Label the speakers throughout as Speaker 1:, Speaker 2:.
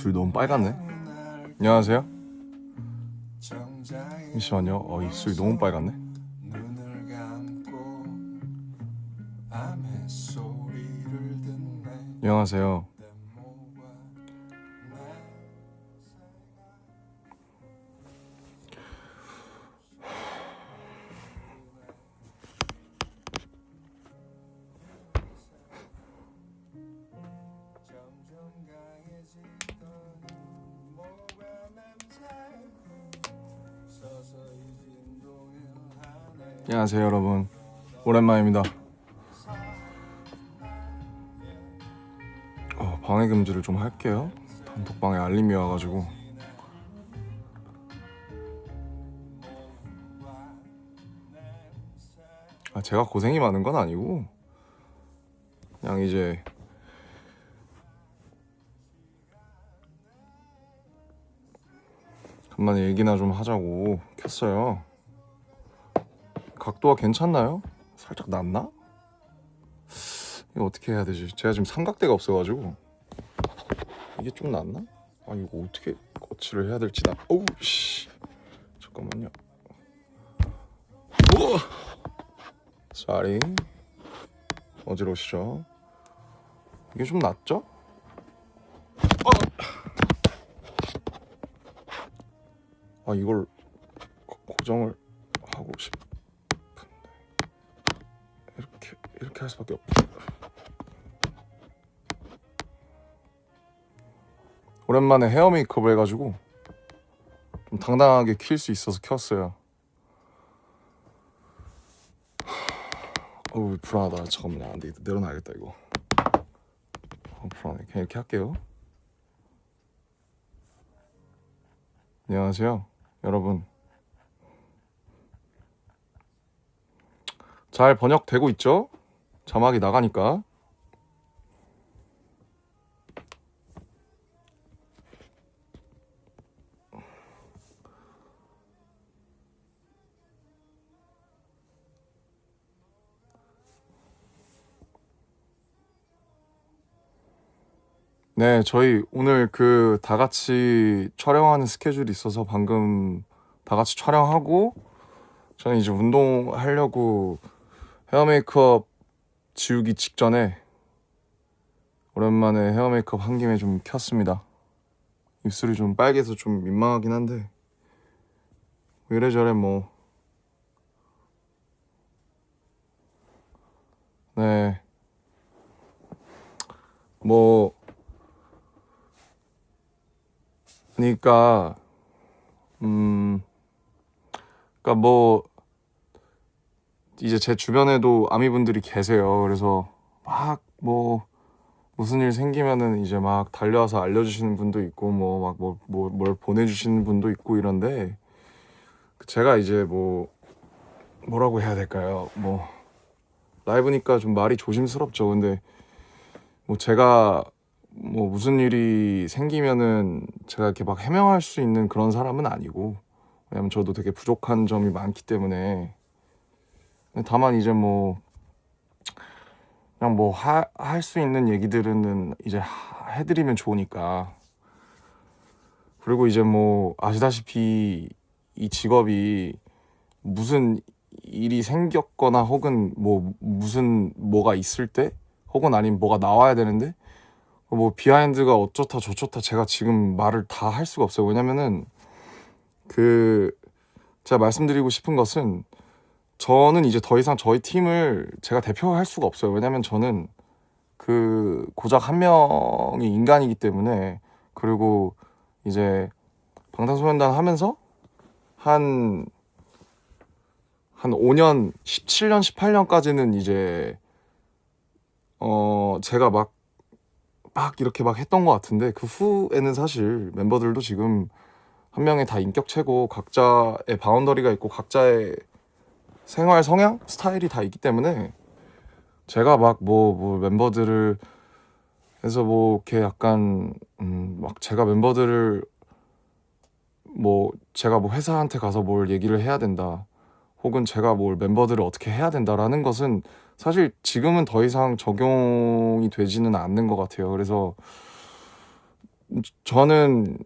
Speaker 1: 입술이 너무 빨갛네. 안녕하세요. 잠시만요. 입술이 너무 빨갛네. 안녕하세요. 안녕하세요 여러분, 오랜만입니다. 방해 금지를 좀 할게요. 단톡방에 알림이 와가지고. 제가 고생이 많은 건 아니고 그냥 이제 간만에 얘기나 좀 하자고 켰어요. 각도가 괜찮나요? 살짝 낮나? 이거 어떻게 해야 되지? 제가 지금 삼각대가 없어가지고 이게 좀 낮나? 이거 어떻게 거치를 해야 될지 어우 씨, 잠깐만요. 우와! 쏘리, 어지러우시죠? 이게 좀 낮죠? 이걸 고정을 하고 싶은데 이렇게 할 수밖에 없죠. 오랜만에 헤어 메이크업을 해가지고 좀 당당하게 킬 수 있어서 켰어요. 불안하다. 잠깐만요. 안 되겠다. 내려놔야겠다 이거. 불안해. 그냥 이렇게 할게요. 안녕하세요 여러분. 잘 번역되고 있죠? 자막이 나가니까. 네, 저희 오늘 다 같이 촬영하는 스케줄이 있어서 방금 다 같이 촬영하고 저는 이제 운동하려고 헤어 메이크업 지우기 직전에 오랜만에 헤어 메이크업 한 김에 좀 켰습니다. 입술이 좀 빨개서 좀 민망하긴 한데 이래저래 네, 그러니까 이제 제 주변에도 아미분들이 계세요. 그래서 막 무슨 일 생기면은 이제 막 달려와서 알려주시는 분도 있고 뭘 보내주시는 분도 있고 이런데 제가 이제 뭐라고 해야 될까요? 라이브니까 좀 말이 조심스럽죠. 근데 제가 무슨 일이 생기면은 제가 이렇게 막 해명할 수 있는 그런 사람은 아니고, 왜냐면 저도 되게 부족한 점이 많기 때문에. 다만 이제 그냥 할 수 있는 얘기들은 이제 해드리면 좋으니까. 그리고 이제 아시다시피 이 직업이 무슨 일이 생겼거나 혹은 무슨 뭐가 있을 때 혹은 아니면 뭐가 나와야 되는데 비하인드가 어쩌다 저쩌다 제가 지금 말을 다 할 수가 없어요. 왜냐면은 제가 말씀드리고 싶은 것은 저는 이제 더 이상 저희 팀을 제가 대표할 수가 없어요. 왜냐면 저는 고작 한 명의 인간이기 때문에. 그리고 이제 방탄소년단 하면서 한 5년, 17년, 18년까지는 이제 제가 막 이렇게 했던 것 같은데 그 후에는 사실 멤버들도 지금 한 명의 다 인격체고 각자의 바운더리가 있고 각자의 생활 성향, 스타일이 다 있기 때문에 제가 멤버들을 해서 이렇게 약간 제가 멤버들을 뭐 제가 뭐 회사한테 가서 뭘 얘기를 해야 된다, 혹은 제가 뭘 멤버들을 어떻게 해야 된다라는 것은 사실 지금은 더 이상 적용이 되지는 않는 것 같아요. 그래서 저는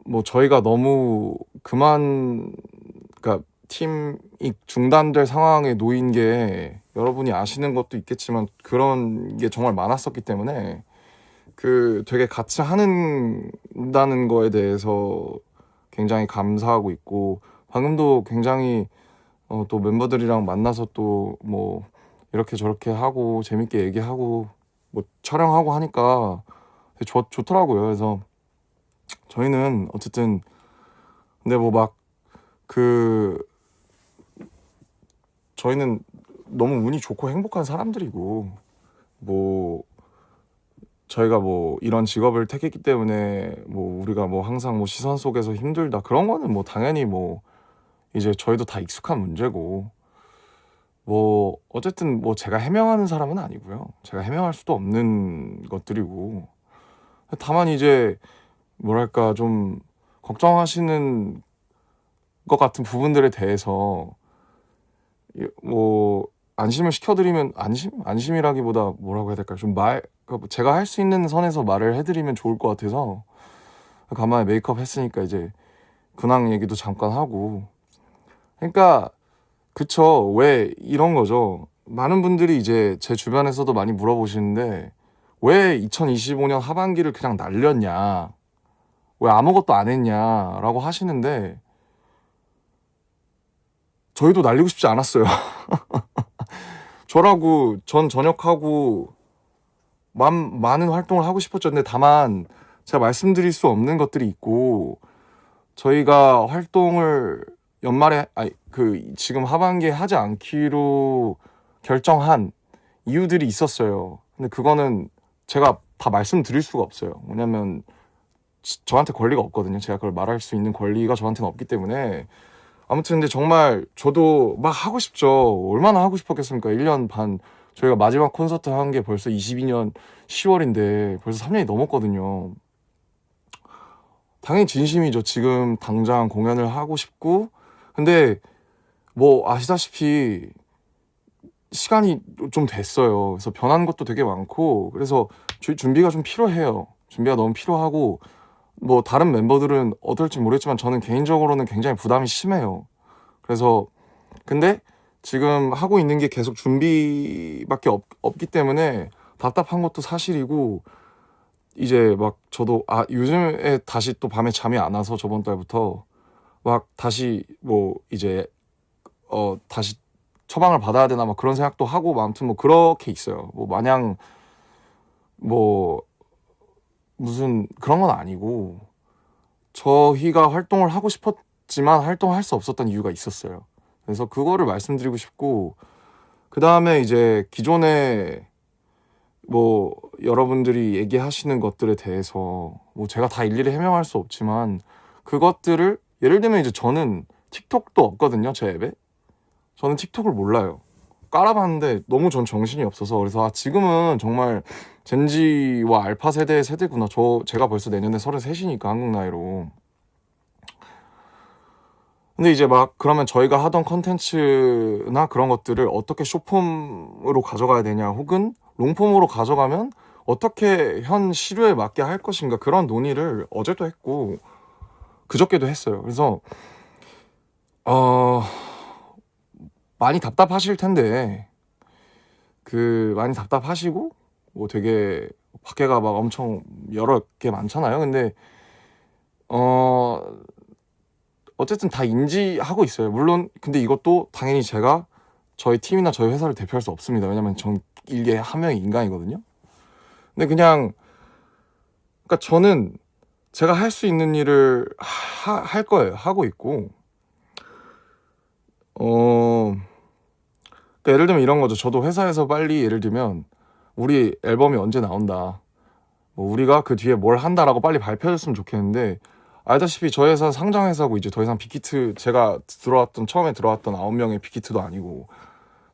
Speaker 1: 뭐 저희가 너무 그러니까 팀이 중단될 상황에 놓인 게 여러분이 아시는 것도 있겠지만 그런 게 정말 많았었기 때문에 그 되게 같이 하는다는 거에 대해서 굉장히 감사하고 있고, 방금도 굉장히 또 멤버들이랑 만나서 또 뭐 이렇게 저렇게 하고 재밌게 얘기하고 뭐 촬영하고 하니까 되게 좋더라고요. 그래서 저희는 어쨌든, 근데 뭐 막 그 저희는 너무 운이 좋고 행복한 사람들이고, 뭐 저희가 뭐 이런 직업을 택했기 때문에 뭐 우리가 뭐 항상 뭐 시선 속에서 힘들다 그런 거는 뭐 당연히 뭐 이제 저희도 다 익숙한 문제고, 뭐 어쨌든 뭐 제가 해명하는 사람은 아니고요. 제가 해명할 수도 없는 것들이고, 다만 이제 뭐랄까 좀 걱정하시는 것 같은 부분들에 대해서 뭐 안심을 시켜드리면, 안심이라기보다 뭐라고 해야 될까요? 그러니까 제가 할 수 있는 선에서 말을 해드리면 좋을 것 같아서 간만에 메이크업 했으니까 이제 근황 얘기도 잠깐 하고. 그러니까 그쵸, 왜 이런 거죠. 많은 분들이 이제 제 주변에서도 많이 물어보시는데 왜 2025년 하반기를 그냥 날렸냐, 왜 아무것도 안 했냐라고 하시는데, 저희도 날리고 싶지 않았어요. 전 전역하고 많은 활동을 하고 싶었죠. 근데 다만 제가 말씀드릴 수 없는 것들이 있고, 저희가 활동을 연말에 지금 하반기에 하지 않기로 결정한 이유들이 있었어요. 근데 그거는 제가 다 말씀드릴 수가 없어요. 왜냐면 저한테 권리가 없거든요. 제가 그걸 말할 수 있는 권리가 저한테는 없기 때문에. 아무튼 근데 정말 저도 막 하고 싶죠. 얼마나 하고 싶었겠습니까? 1년 반. 저희가 마지막 콘서트 한 게 벌써 22년 10월인데 벌써 3년이 넘었거든요. 당연히 진심이죠. 지금 당장 공연을 하고 싶고. 근데 뭐 아시다시피 시간이 좀 됐어요. 그래서 변한 것도 되게 많고, 그래서 준비가 좀 필요해요. 준비가 너무 필요하고, 뭐 다른 멤버들은 어떨지 모르겠지만 저는 개인적으로는 굉장히 부담이 심해요. 그래서 근데 지금 하고 있는 게 계속 준비밖에 없기 때문에 답답한 것도 사실이고, 이제 막 저도 요즘에 다시 또 밤에 잠이 안 와서 저번 달부터 막 다시 뭐 이제 다시 처방을 받아야 되나 막 그런 생각도 하고, 뭐 아무튼 뭐 그렇게 있어요. 뭐 마냥 뭐 무슨 그런 건 아니고, 저희가 활동을 하고 싶었지만 활동할 수 없었던 이유가 있었어요. 그래서 그거를 말씀드리고 싶고, 그 다음에 이제 기존에 뭐 여러분들이 얘기하시는 것들에 대해서 뭐 제가 다 일일이 해명할 수 없지만, 그것들을 예를 들면 이제 저는 틱톡도 없거든요, 제 앱에. 저는 틱톡을 몰라요. 깔아봤는데 너무 전 정신이 없어서. 그래서 지금은 정말 젠지와 알파 세대의 세대구나. 제가 벌써 내년에 33이니까 한국 나이로. 근데 이제 막 그러면 저희가 하던 컨텐츠나 그런 것들을 어떻게 숏폼으로 가져가야 되냐, 혹은 롱폼으로 가져가면 어떻게 현 시류에 맞게 할 것인가, 그런 논의를 어제도 했고 그저께도 했어요. 그래서 어 많이 답답하실 텐데, 많이 답답하시고 뭐 되게 밖에가 막 엄청 여러 개 많잖아요. 근데 어 어쨌든 다 인지하고 있어요. 물론 근데 이것도 당연히 제가 저희 팀이나 저희 회사를 대표할 수 없습니다. 왜냐면 전 일개 한 명의 인간이거든요. 근데 그냥, 그러니까 저는 제가 할 수 있는 일을 할 거예요. 하고 있고, 어 그러니까 예를 들면 이런 거죠. 저도 회사에서 빨리, 예를 들면 우리 앨범이 언제 나온다, 뭐 우리가 그 뒤에 뭘 한다라고 빨리 발표해줬으면 좋겠는데, 알다시피 저희 회사 상장회사고 이제 더 이상 빅히트, 제가 처음에 들어왔던 9명의 빅히트도 아니고,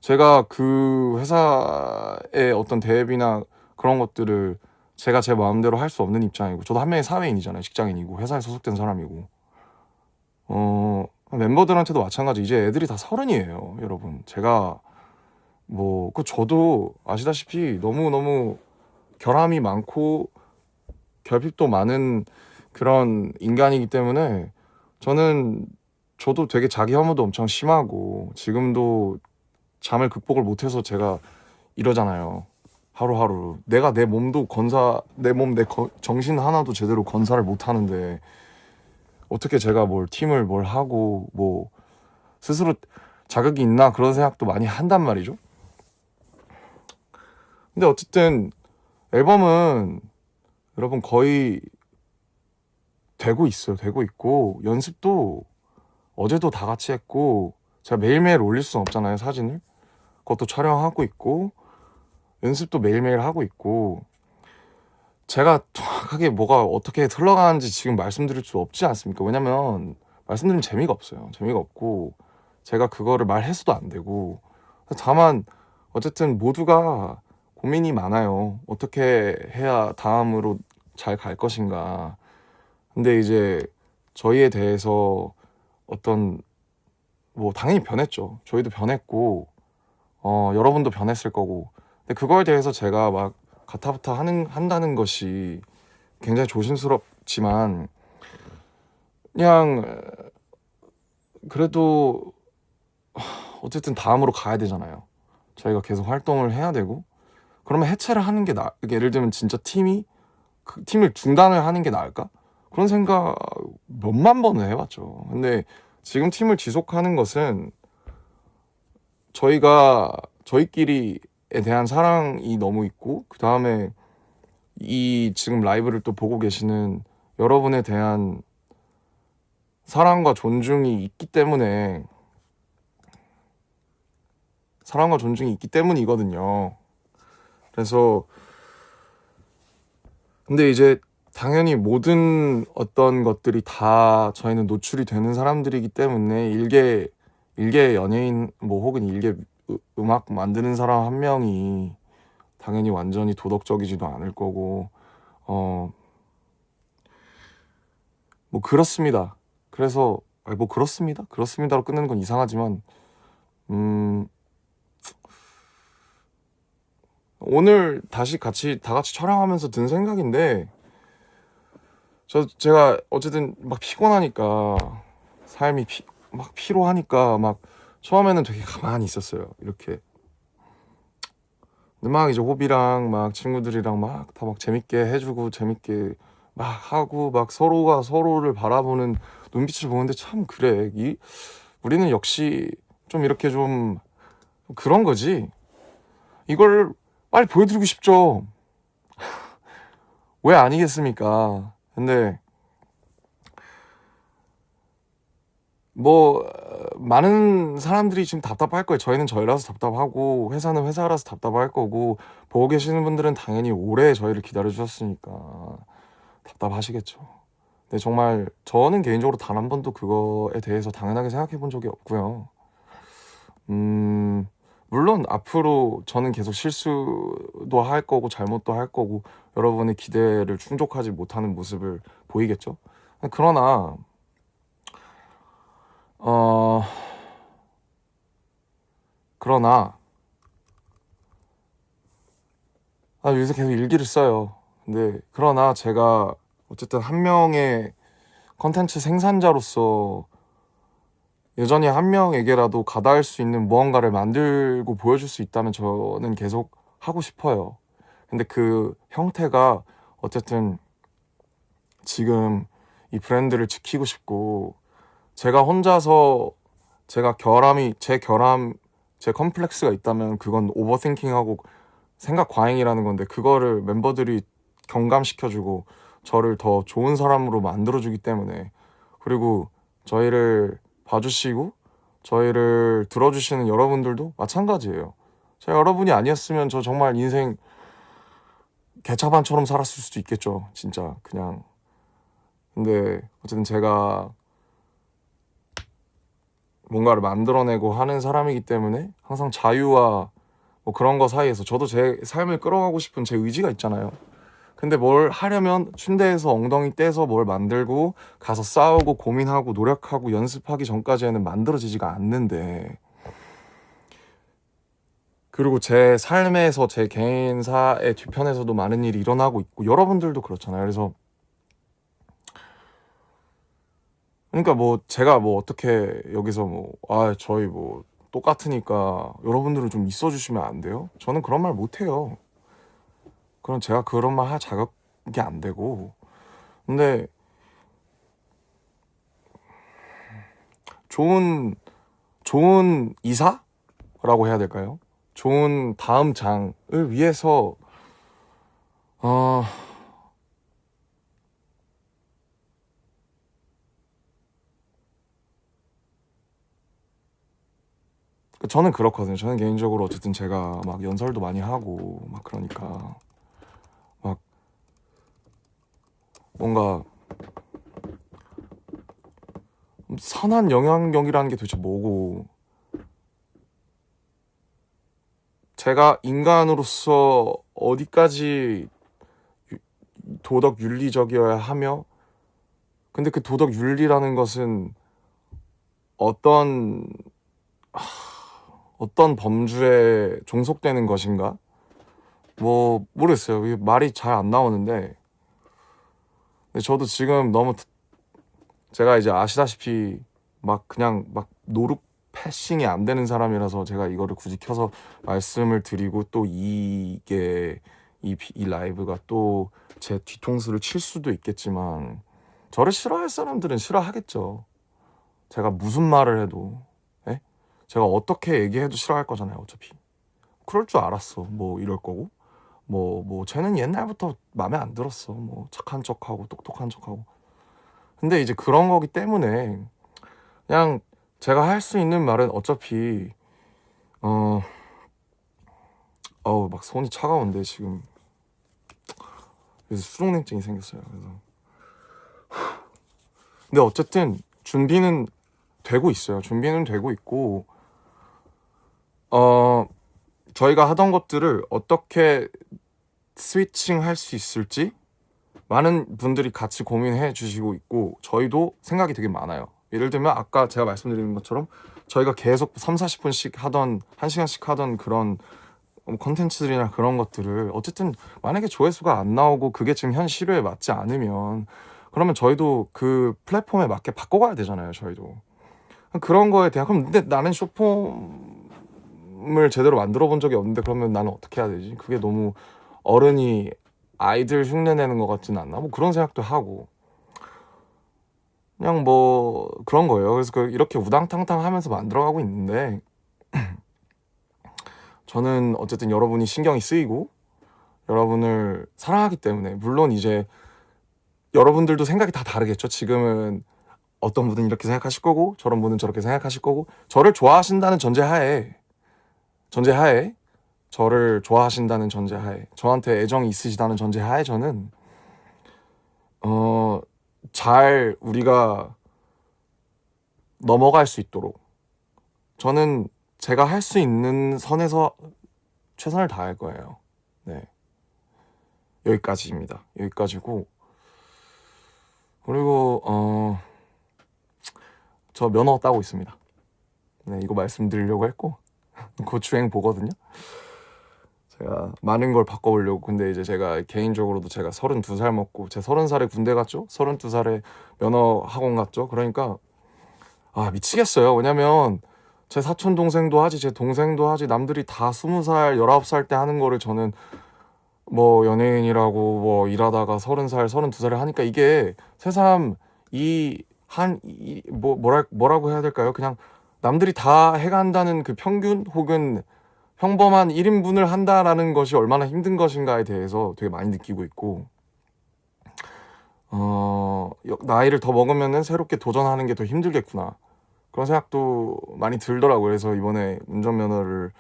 Speaker 1: 제가 그 회사의 어떤 대회비나 그런 것들을 제가 제 마음대로 할 수 없는 입장이고, 저도 한 명의 사회인이잖아요. 직장인이고 회사에 소속된 사람이고. 멤버들한테도 마찬가지. 이제 애들이 다 30이에요, 여러분. 제가 저도 아시다시피 너무너무 결함이 많고 결핍도 많은 그런 인간이기 때문에 저도 되게 자기 혐오도 엄청 심하고 지금도 잠을 극복을 못해서 제가 이러잖아요. 하루하루 내가 내 몸도 정신 하나도 제대로 건사를 못 하는데 어떻게 제가 팀을 뭘 하고 스스로 자격이 있나 그런 생각도 많이 한단 말이죠. 근데 어쨌든 앨범은 여러분 거의 되고 있어요. 되고 있고 연습도 어제도 다 같이 했고 제가 매일매일 올릴 수는 없잖아요, 사진을. 그것도 촬영하고 있고 연습도 매일매일 하고 있고 제가 정확하게 뭐가 어떻게 흘러가는지 지금 말씀드릴 수 없지 않습니까? 왜냐면 말씀드리면 재미가 없어요. 재미가 없고 제가 그거를 말해서도 안 되고 다만 어쨌든 모두가 고민이 많아요. 어떻게 해야 다음으로 잘 갈 것인가. 근데 이제 저희에 대해서 어떤 당연히 변했죠. 저희도 변했고 여러분도 변했을 거고. 근데 그거에 대해서 제가 막 가타부타 한다는 것이 굉장히 조심스럽지만 그냥 그래도 어쨌든 다음으로 가야 되잖아요. 저희가 계속 활동을 해야 되고 그러면 해체를 하는 게 예를 들면 진짜 팀이 그 팀을 중단을 하는 게 나을까? 그런 생각 몇만 번을 해봤죠. 근데 지금 팀을 지속하는 것은 저희끼리에 대한 사랑이 너무 있고 그 다음에 이 지금 라이브를 또 보고 계시는 여러분에 대한 사랑과 존중이 있기 때문이거든요. 그래서 근데 이제 당연히 모든 어떤 것들이 다 저희는 노출이 되는 사람들이기 때문에 일개 연예인 혹은 일개 음악 만드는 사람 한 명이 당연히 완전히 도덕적이지도 않을 거고 그렇습니다. 그래서 그렇습니다로 끝내는 건 이상하지만 오늘 다시 다 같이 촬영하면서 든 생각인데 제가 어쨌든 막 피곤하니까 삶이 막 피로하니까 막 처음에는 되게 가만히 있었어요. 이렇게. 근데 막 이제 호비랑 막 친구들이랑 막 다 막 재밌게 해주고 재밌게 막 하고 막 서로가 서로를 바라보는 눈빛을 보는데 참 그래. 우리는 역시 좀 이렇게 좀 그런 거지. 이걸 빨리 보여드리고 싶죠. 왜 아니겠습니까? 근데 많은 사람들이 지금 답답할 거예요. 저희는 저희라서 답답하고 회사는 회사라서 답답할 거고 보고 계시는 분들은 당연히 오래 저희를 기다려 주셨으니까 답답하시겠죠. 근데 정말 저는 개인적으로 단 한 번도 그거에 대해서 당연하게 생각해 본 적이 없고요. 물론 앞으로 저는 계속 실수도 할 거고 잘못도 할 거고 여러분의 기대를 충족하지 못하는 모습을 보이겠죠. 그러나 요새 계속 일기를 써요. 근데 그러나 제가 어쨌든 한 명의 컨텐츠 생산자로서 여전히 한 명에게라도 가닿을 수 있는 무언가를 만들고 보여줄 수 있다면 저는 계속 하고 싶어요. 근데 그 형태가 어쨌든 지금 이 브랜드를 지키고 싶고 제가 혼자서 제 컴플렉스가 있다면 그건 오버띵킹하고 생각 과잉이라는 건데 그거를 멤버들이 경감시켜주고 저를 더 좋은 사람으로 만들어주기 때문에 그리고 저희를 봐주시고 저희를 들어주시는 여러분들도 마찬가지예요. 제가 여러분이 아니었으면 저 정말 인생 개차반처럼 살았을 수도 있겠죠. 진짜 그냥. 근데 어쨌든 제가 뭔가를 만들어내고 하는 사람이기 때문에 항상 자유와 그런 거 사이에서 저도 제 삶을 끌어가고 싶은 제 의지가 있잖아요. 근데 뭘 하려면 침대에서 엉덩이 떼서 뭘 만들고 가서 싸우고 고민하고 노력하고 연습하기 전까지는 만들어지지가 않는데, 그리고 제 삶에서 제 개인사의 뒤편에서도 많은 일이 일어나고 있고 여러분들도 그렇잖아요. 그래서 그러니까 뭐 제가 뭐 어떻게 여기서 뭐 저희 뭐 똑같으니까 여러분들은 좀 있어 주시면 안 돼요? 저는 그런 말 못 해요. 그럼 제가 그런 말 할 자격이 안 되고. 근데 좋은 이사라고 해야 될까요? 좋은 다음 장을 위해서 어 저는 그렇거든요. 저는 개인적으로 어쨌든 제가 막 연설도 많이 하고 막 그러니까 막 뭔가 선한 영향력이라는 게 도대체 뭐고, 제가 인간으로서 어디까지 도덕 윤리적이어야 하며, 근데 그 도덕 윤리라는 것은 어떤 범주에 종속되는 것인가? 뭐 모르겠어요. 이게 말이 잘 안 나오는데, 근데 저도 지금 너무 제가 이제 아시다시피 막 그냥 막 노룩 패싱이 안 되는 사람이라서 제가 이거를 굳이 켜서 말씀을 드리고, 또 이게 이 라이브가 또 제 뒤통수를 칠 수도 있겠지만, 저를 싫어할 사람들은 싫어하겠죠. 제가 무슨 말을 해도, 예? 제가 어떻게 얘기해도 싫어할 거잖아요, 어차피. 그럴 줄 알았어. 뭐 이럴 거고. 뭐 쟤는 옛날부터 마음에 안 들었어. 뭐 착한 척하고 똑똑한 척하고. 근데 이제 그런 거기 때문에 그냥 제가 할 수 있는 말은 어차피 어 어우 막 손이 차가운데 지금. 그래서 수족냉증이 생겼어요. 그래서 근데 어쨌든 준비는 되고 있어요. 준비는 되고 있고 저희가 하던 것들을 어떻게 스위칭 할 수 있을지 많은 분들이 같이 고민해 주시고 있고, 저희도 생각이 되게 많아요. 예를 들면 아까 제가 말씀드린 것처럼 저희가 계속 3-40분씩 하던 1시간씩 하던 그런 컨텐츠들이나 그런 것들을 어쨌든 만약에 조회수가 안 나오고 그게 지금 현 시류에 맞지 않으면, 그러면 저희도 그 플랫폼에 맞게 바꿔가야 되잖아요. 저희도 그런 거에 대한, 그럼 근데 나는 쇼폼을 제대로 만들어 본 적이 없는데 그러면 나는 어떻게 해야 되지? 그게 너무 어른이 아이들 흉내 내는 것 같지는 않나? 뭐 그런 생각도 하고, 그냥 뭐 그런 거예요. 그래서 이렇게 우당탕탕 하면서 만들어가고 있는데, 저는 어쨌든 여러분이 신경이 쓰이고 여러분을 사랑하기 때문에, 물론 이제 여러분들도 생각이 다 다르겠죠. 지금은 어떤 분은 이렇게 생각하실 거고 저런 분은 저렇게 생각하실 거고, 저를 좋아하신다는 전제하에 저를 좋아하신다는 전제하에, 저한테 애정이 있으시다는 전제하에, 저는 잘 우리가 넘어갈 수 있도록 저는 제가 할 수 있는 선에서 최선을 다할 거예요. 네, 여기까지입니다. 여기까지고, 그리고 저 면허 따고 있습니다. 네, 이거 말씀드리려고 했고 곧 주행 보거든요. 제가 많은 걸 바꿔보려고. 근데 이제 제가 개인적으로도 제가 32살 먹고 제 30살에 군대 갔죠. 32살에 면허 학원 갔죠. 그러니까 미치겠어요. 왜냐면 제 사촌 동생도 하지, 제 동생도 하지, 남들이 다 20살 19살 때 하는 거를 저는 뭐 연예인이라고 뭐 일하다가 30살 32살에 하니까, 이게 새삼 뭐라고 해야 될까요? 그냥 남들이 다 해간다는 그 평균 혹은 평범한 1인분을 한다라는 것이 얼마나 힘든 것인가에 대해서 되게 많이 느끼고 있고, 나이를 더 먹으면은 새롭게 도전하는 게 더 힘들겠구나, 그런 생각도 많이 들더라고요. 그래서 이번에 운전면허를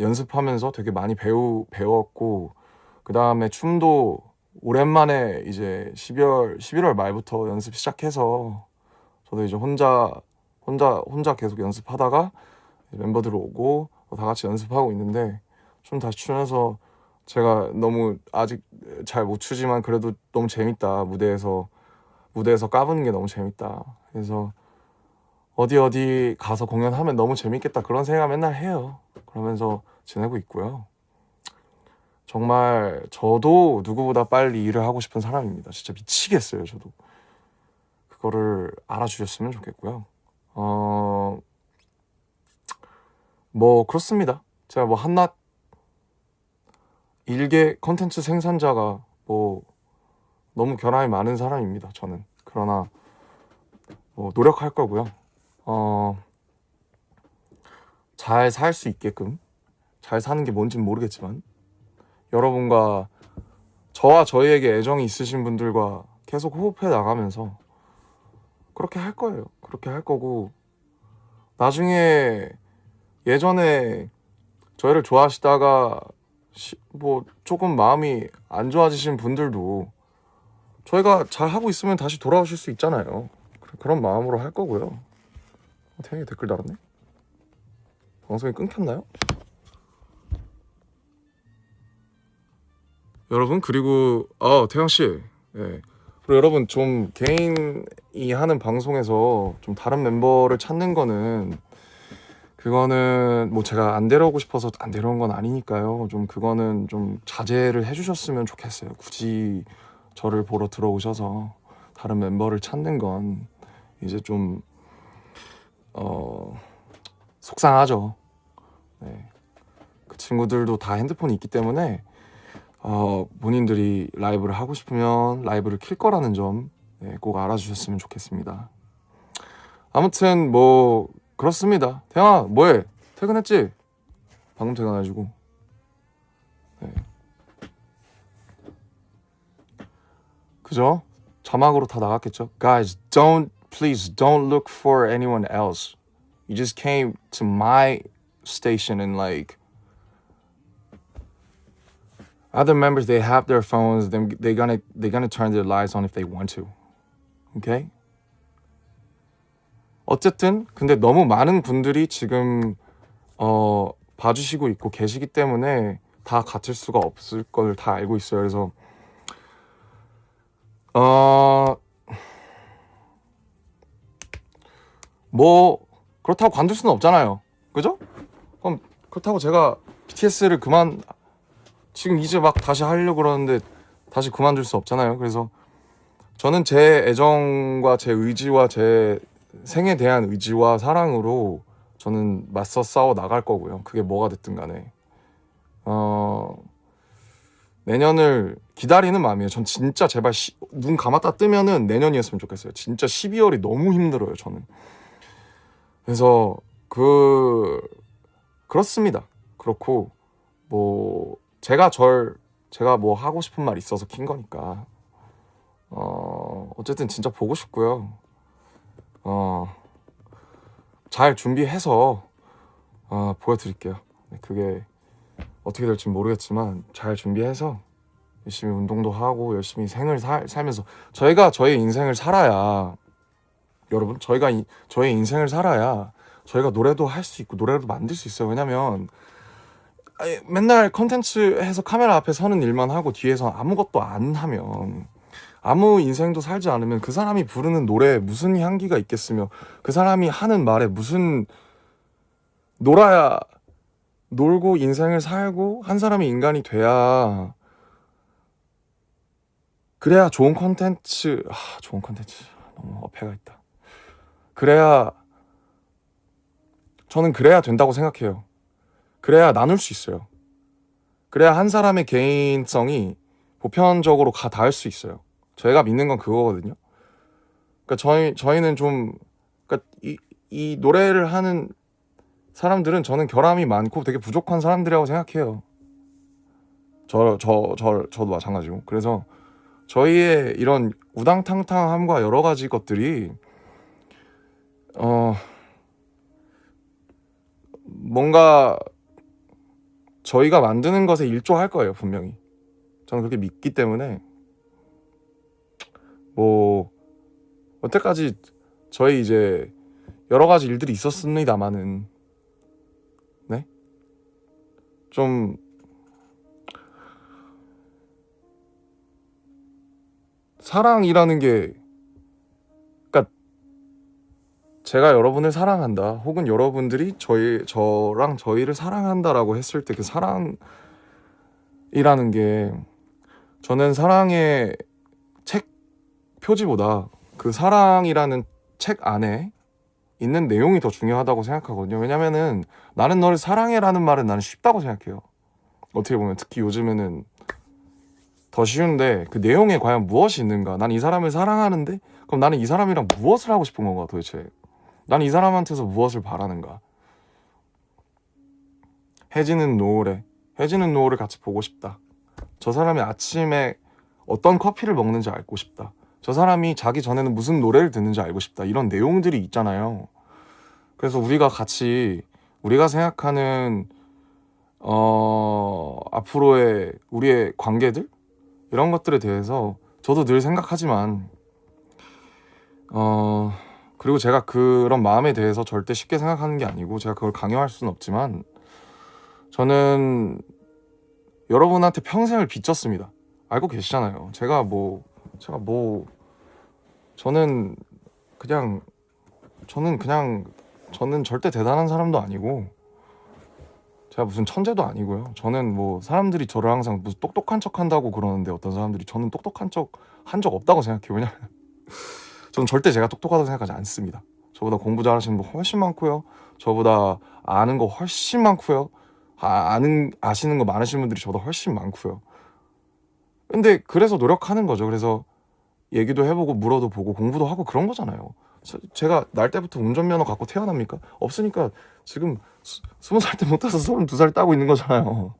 Speaker 1: 연습하면서 되게 많이 배웠고, 그 다음에 춤도 오랜만에 이제 11월 말부터 연습 시작해서, 저도 이제 혼자 계속 연습하다가 멤버들 오고 다 같이 연습하고 있는데, 좀 다시 추면서 제가 너무 아직 잘 못 추지만 그래도 너무 재밌다. 무대에서 까부는 게 너무 재밌다. 그래서 어디 가서 공연하면 너무 재밌겠다. 그런 생각 맨날 해요. 그러면서 지내고 있고요. 정말 저도 누구보다 빨리 일을 하고 싶은 사람입니다. 진짜 미치겠어요. 저도 그거를 알아주셨으면 좋겠고요. 뭐 그렇습니다. 제가 뭐 한낱 일개 컨텐츠 생산자가 뭐 너무 결함이 많은 사람입니다. 저는. 그러나 뭐 노력할 거고요. 잘 살 수 있게끔, 잘 사는 게 뭔지는 모르겠지만 여러분과 저와 저희에게 애정이 있으신 분들과 계속 호흡해 나가면서 그렇게 할 거예요. 그렇게 할 거고, 나중에 예전에 저희를 좋아하시다가 뭐 조금 마음이 안 좋아지신 분들도 저희가 잘 하고 있으면 다시 돌아오실 수 있잖아요. 그런 마음으로 할 거고요. 태양이 댓글 달았네? 방송이 끊겼나요? 여러분, 그리고 태양씨, 예. 그리고 여러분, 좀 개인이 하는 방송에서 좀 다른 멤버를 찾는 거는, 그거는 뭐 제가 안 데려오고 싶어서 안 데려온 건 아니니까요. 좀 그거는 좀 자제를 해주셨으면 좋겠어요. 굳이 저를 보러 들어오셔서 다른 멤버를 찾는 건 이제 좀 속상하죠. 네. 그 친구들도 다 핸드폰이 있기 때문에 본인들이 라이브를 하고 싶으면 라이브를 킬 거라는 점 꼭 알아주셨으면 좋겠습니다. 아무튼 뭐 그렇습니다. 태영아, 뭐해? 퇴근했지? 방금 퇴근해가지고. 네. 그죠? 자막으로 다 나갔겠죠? Guys, please don't look for anyone else. You just came to my station and like other members, they have their phones. They're gonna turn their lights on if they want to. Okay? 어쨌든 근데 너무 많은 분들이 지금 봐주시고 있고 계시기 때문에 다 같을 수가 없을 걸 다 알고 있어요. 그래서 뭐 그렇다고 관둘 수는 없잖아요. 그죠? 그럼 그렇다고 제가 BTS를 지금 이제 막 다시 하려고 그러는데 다시 그만둘 수 없잖아요. 그래서 저는 제 애정과 제 의지와 제 생에 대한 의지와 사랑으로 저는 맞서 싸워 나갈 거고요. 그게 뭐가 됐든 간에 내년을 기다리는 마음이에요. 전 진짜 제발 눈 감았다 뜨면은 내년이었으면 좋겠어요. 진짜 12월이 너무 힘들어요. 저는. 그래서 그렇습니다. 그렇고 뭐 제가 뭐 하고 싶은 말 있어서 킨 거니까 어쨌든 진짜 보고 싶고요. 잘 준비해서 보여드릴게요. 그게 어떻게 될지 모르겠지만 잘 준비해서 열심히 운동도 하고 열심히 생을 살면서 저희가 저희 인생을 살아야, 여러분, 저희 인생을 살아야 저희가 노래도 할 수 있고 노래도 만들 수 있어요. 왜냐면 맨날 컨텐츠 해서 카메라 앞에 서는 일만 하고 뒤에서 아무것도 안 하면, 아무 인생도 살지 않으면 그 사람이 부르는 노래에 무슨 향기가 있겠으며 그 사람이 하는 말에 무슨, 놀고 인생을 살고 한 사람이 인간이 돼야, 그래야 좋은 컨텐츠 너무 어폐가 있다. 저는 그래야 된다고 생각해요. 그래야 나눌 수 있어요. 그래야 한 사람의 개인성이 보편적으로 닿을 수 있어요. 저희가 믿는 건 그거거든요. 그러니까 저희는 좀, 그러니까 이 노래를 하는 사람들은 저는 결함이 많고 되게 부족한 사람들이라고 생각해요. 저도 마찬가지고. 그래서 저희의 이런 우당탕탕함과 여러 가지 것들이 뭔가 저희가 만드는 것에 일조할 거예요, 분명히. 저는 그렇게 믿기 때문에 뭐 여태까지 저희 이제 여러 가지 일들이 있었습니다만은 좀 사랑이라는 게, 그러니까 제가 여러분을 사랑한다, 혹은 여러분들이 저랑 저희를 사랑한다라고 했을 때 그 사랑이라는 게, 저는 사랑의 책 표지보다 그 사랑이라는 책 안에 있는 내용이 더 중요하다고 생각하거든요. 왜냐면은 나는 너를 사랑해라는 말은 나는 쉽다고 생각해요. 어떻게 보면 특히 요즘에는 더 쉬운데, 그 내용에 과연 무엇이 있는가? 난 이 사람을 사랑하는데, 그럼 나는 이 사람이랑 무엇을 하고 싶은 건가 도대체? 난 이 사람한테서 무엇을 바라는가? 해지는 노을에, 해지는 노을을 같이 보고 싶다. 저 사람이 아침에 어떤 커피를 먹는지 알고 싶다. 저 사람이 자기 전에는 무슨 노래를 듣는지 알고 싶다. 이런 내용들이 있잖아요. 그래서 우리가 같이, 우리가 생각하는 앞으로의 우리의 관계들, 이런 것들에 대해서 저도 늘 생각하지만, 그리고 제가 그런 마음에 대해서 절대 쉽게 생각하는 게 아니고 제가 그걸 강요할 수는 없지만, 저는 여러분한테 평생을 빚졌습니다. 알고 계시잖아요. 저는 그냥, 저는 절대 대단한 사람도 아니고, 제가 무슨 천재도 아니고요. 저는 뭐 사람들이 저를 항상 무슨 똑똑한 척 한다고 그러는데, 어떤 사람들이 저는 똑똑한 척 한 적 없다고 생각해요. 왜냐면 저는 절대 제가 똑똑하다고 생각하지 않습니다. 저보다 공부 잘하시는 분 훨씬 많고요. 저보다 아는 거 훨씬 많고요. 아시는 거 많으신 분들이 저보다 훨씬 많고요. 근데 그래서 노력하는 거죠. 그래서 얘기도 해보고 물어도 보고 공부도 하고 그런 거잖아요. 제가 날 때부터 운전면허 갖고 태어납니까? 없으니까 지금 20살 때 못 타서 32살 따고 있는 거잖아요.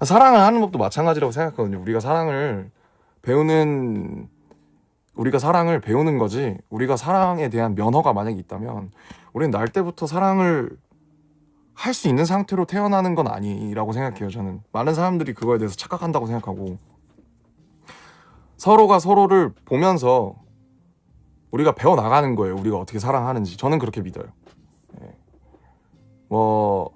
Speaker 1: 사랑을 하는 법도 마찬가지라고 생각하거든요. 우리가 사랑을 배우는 거지, 우리가 사랑에 대한 면허가 만약에 있다면 우리는 날 때부터 사랑을 할 수 있는 상태로 태어나는 건 아니라고 생각해요. 저는 많은 사람들이 그거에 대해서 착각한다고 생각하고, 서로가 서로를 보면서 우리가 배워나가는 거예요. 우리가 어떻게 사랑하는지. 저는 그렇게 믿어요. 뭐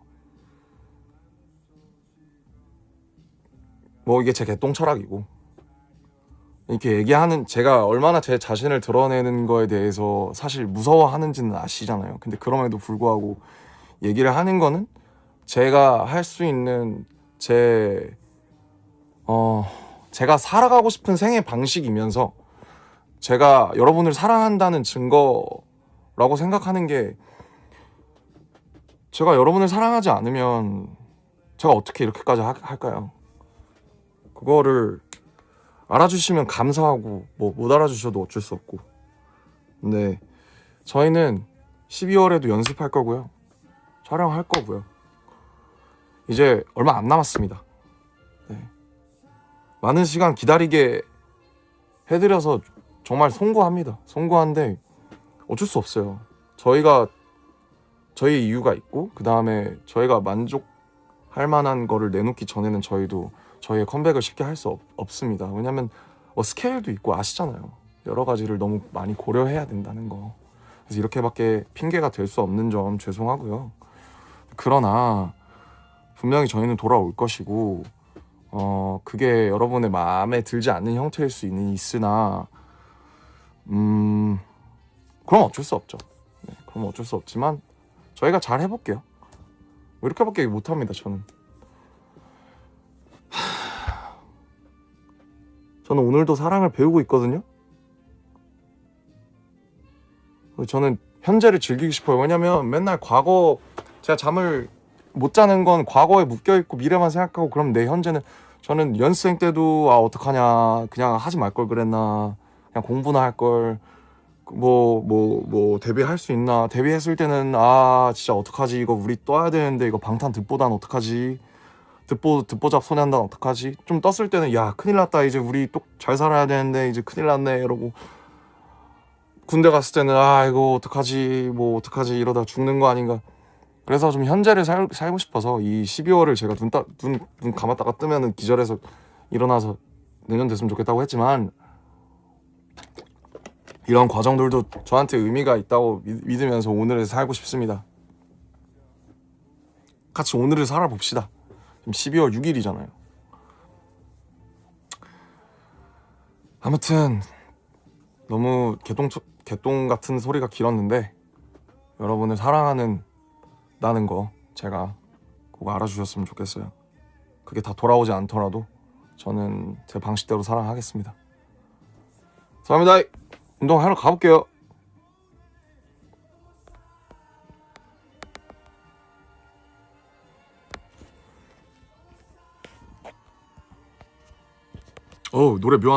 Speaker 1: 이게 제 개똥 철학이고, 이렇게 얘기하는 제가 얼마나 제 자신을 드러내는 거에 대해서 사실 무서워하는지는 아시잖아요. 근데 그럼에도 불구하고 얘기를 하는 거는 제가 할 수 있는 제가 살아가고 싶은 생애 방식이면서 제가 여러분을 사랑한다는 증거라고 생각하는 게, 제가 여러분을 사랑하지 않으면 제가 어떻게 이렇게까지 할까요? 그거를 알아주시면 감사하고, 뭐 못 알아주셔도 어쩔 수 없고. 근데 저희는 12월에도 연습할 거고요. 촬영할 거고요. 이제 얼마 안 남았습니다. 네. 많은 시간 기다리게 해드려서 정말 송구합니다. 송구한데 어쩔 수 없어요. 저희의 이유가 있고, 그 다음에 저희가 만족할 만한 거를 내놓기 전에는 저희도 저희의 컴백을 쉽게 할 수 없습니다. 왜냐면 스케일도 있고 아시잖아요. 여러 가지를 너무 많이 고려해야 된다는 거. 그래서 이렇게밖에 핑계가 될 수 없는 점 죄송하고요. 그러나 분명히 저희는 돌아올 것이고, 그게 여러분의 마음에 들지 않는 형태일 수 있으나 그럼 어쩔 수 없죠. 네, 그럼 어쩔 수 없지만 저희가 잘 해볼게요. 이렇게밖에 못합니다. 저는 오늘도 사랑을 배우고 있거든요. 저는 현재를 즐기고 싶어요. 왜냐면 맨날 제가 잠을 못 자는 건 과거에 묶여있고 미래만 생각하고, 그럼 내 현재는, 저는 연습생 때도 어떡하냐, 그냥 하지 말 걸 그랬나, 그냥 공부나 할 걸, 데뷔할 수 있나, 데뷔했을 때는 진짜 어떡하지, 이거 우리 떠야 되는데, 이거 방탄 듣보단 어떡하지, 듣보잡 소년단 어떡하지, 좀 떴을 때는 야 큰일 났다, 이제 우리 또 잘 살아야 되는데 이제 큰일 났네 이러고, 군대 갔을 때는 이거 어떡하지, 어떡하지, 이러다 죽는 거 아닌가. 그래서 좀 현재를 살고 싶어서 이 12월을 제가 눈 감았다가 뜨면은 기절해서 일어나서 내년 됐으면 좋겠다고 했지만, 이런 과정들도 저한테 의미가 있다고 믿으면서 오늘을 살고 싶습니다. 같이 오늘을 살아봅시다. 지금 12월 6일이잖아요. 아무튼 너무 개똥 같은 소리가 길었는데 여러분을 사랑하는 나는 거 제가 꼭 알아주셨으면 좋겠어요. 그게 다 돌아오지 않더라도 저는 제 방식대로 사랑하겠습니다. 감사합니다. 운동하러 가볼게요. 노래 묘한